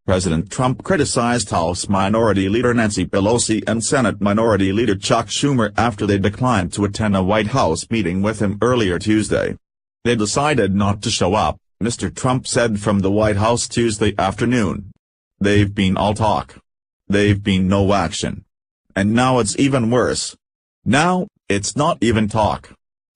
President Trump criticized House Minority Leader Nancy Pelosi and Senate Minority Leader Chuck Schumer after they declined to attend a White House meeting with him earlier Tuesday. "They decided not to show up," Mr. Trump said from the White House Tuesday afternoon. "They've been all talk. They've been no action. And now it's even worse. Now, it's not even talk."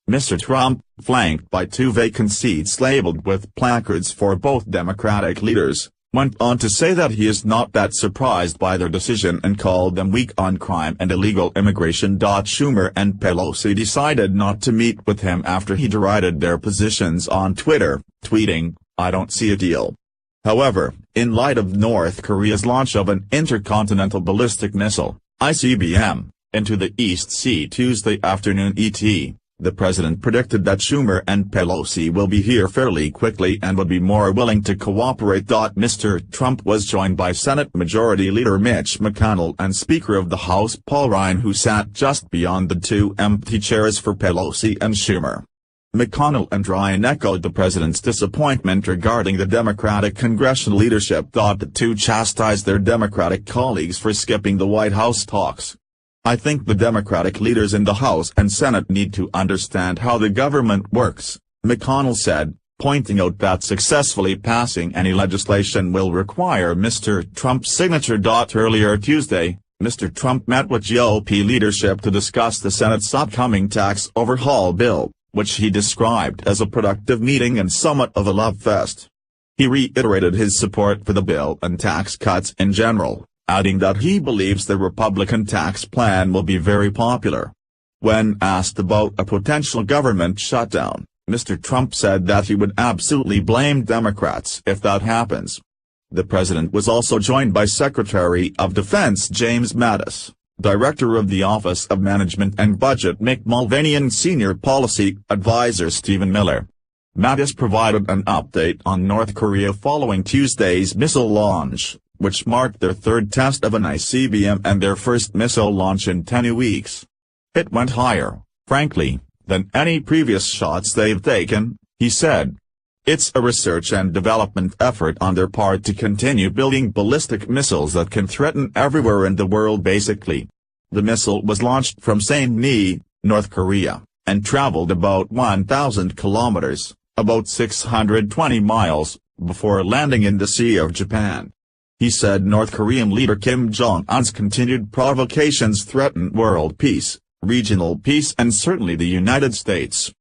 Mr. Trump, flanked by two vacant seats labeled with placards for both Democratic leaders, went on to say that he is not that surprised by their decision and called them weak on crime and illegal immigration. Schumer and Pelosi decided not to meet with him after he derided their positions on Twitter, tweeting, "I don't see a deal." However, in light of North Korea's launch of an intercontinental ballistic missile, ICBM, into the East Sea Tuesday afternoon ET, the president predicted that Schumer and Pelosi will be here fairly quickly and would be more willing to cooperate. Mr. Trump was joined by Senate Majority Leader Mitch McConnell and Speaker of the House Paul Ryan, who sat just beyond the two empty chairs for Pelosi and Schumer. McConnell and Ryan echoed the president's disappointment regarding the Democratic congressional leadership. The two chastised their Democratic colleagues for skipping the White House talks. "I think the Democratic leaders in the House and Senate need to understand how the government works," McConnell said, pointing out that successfully passing any legislation will require Mr. Trump's signature. Earlier Tuesday, Mr. Trump met with GOP leadership to discuss the Senate's upcoming tax overhaul bill, which he described as a productive meeting and somewhat of a love fest. He reiterated his support for the bill and tax cuts in general, adding that he believes the Republican tax plan will be very popular. When asked about a potential government shutdown, Mr. Trump said that he would absolutely blame Democrats if that happens. The president was also joined by Secretary of Defense James Mattis, Director of the Office of Management and Budget Mick Mulvaney, and Senior Policy Advisor Stephen Miller. Mattis provided an update on North Korea following Tuesday's missile launch, which marked their third test of an ICBM and their first missile launch in 10 weeks. "It went higher, frankly, than any previous shots they've taken," he said. "It's a research and development effort on their part to continue building ballistic missiles that can threaten everywhere in the world basically." The missile was launched from Saeonmi, North Korea, and traveled about 1,000 kilometers, about 620 miles, before landing in the Sea of Japan. He said North Korean leader Kim Jong-un's continued provocations threaten world peace, regional peace, and certainly the United States.